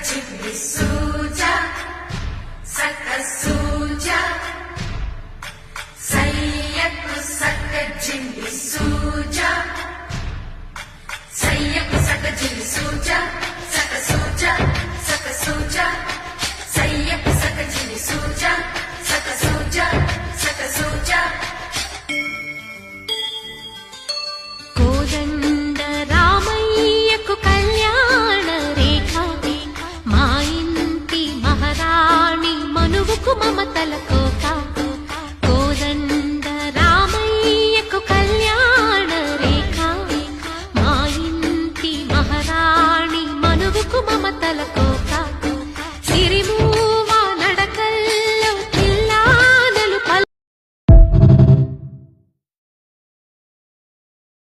చిన్ని సూజ సక సూజ సయ్యకు సక చిన్ని సూజ సయ్యకు సక చిన్ని సూజ సక సూజ సక సూజ సయ్యకు సక చిన్ని సూజ సక సూజ సక సూజ కోదండ రామయ్యకు కళ్యాణ రేఖ మా ఇంటి మహారాణి మనువుకు మమతలకు